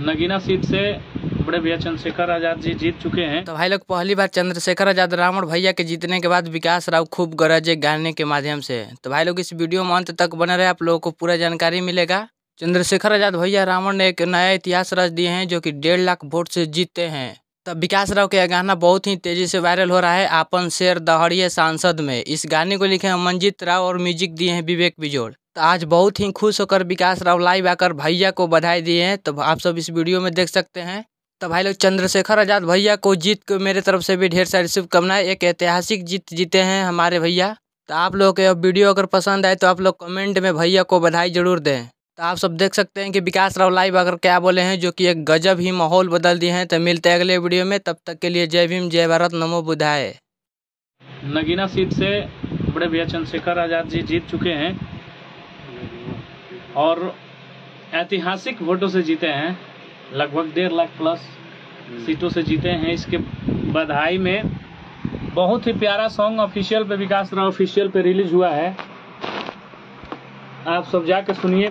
Nagina seat से बड़े भैया चंद्रशेखर आजाद जी जीत चुके हैं। तो भाई लोग पहली बार चंद्रशेखर आजाद रावण भैया के जीतने के बाद विकास राव खूब गरजे गाने के माध्यम से। तो भाई लोग इस वीडियो में अंत तक बने रहे, आप लोगों को पूरा जानकारी मिलेगा। चंद्रशेखर आजाद भैया रावण ने एक नया इतिहास रच दिए हैं, जो कि 1.5 लाख वोट से जीते हैं। तब विकास राव का गाना बहुत ही तेजी से वायरल हो रहा है आपन शेर दहड़िए सांसद में। इस गाने को लिखे हैं मंजीत राव और म्यूजिक दिए हैं विवेक बिजोड़। तो आज बहुत ही खुश होकर विकास राव लाइव आकर भैया को बधाई दिए हैं। तो आप सब इस वीडियो में देख सकते हैं। तो भाई लोग चंद्रशेखर आजाद भैया को जीत को मेरे तरफ से भी ढेर सारी शुभकामनाएं। एक ऐतिहासिक जीत जीते हैं हमारे भैया। तो आप लोगों को वीडियो अगर पसंद आए तो आप लोग कमेंट में भैया को बधाई जरूर दें। तो आप सब देख सकते हैं कि विकास राव लाइव अगर क्या बोले हैं, जो कि एक गजब ही माहौल बदल दिए हैं। तो मिलते हैं अगले वीडियो में, तब तक के लिए जय भीम, जय भारत, नमो बुद्धाय। नगीना सीट से बड़े भैया चंद्रशेखर आजाद जी जीत चुके हैं और ऐतिहासिक वोटों से जीते हैं। लगभग 1.5 लाख प्लस सीटों से जीते हैं। इसके बधाई में बहुत ही प्यारा सॉन्ग ऑफिशियल पे, विकास राव ऑफिशियल पे रिलीज हुआ है। आप सब जाके सुनिए।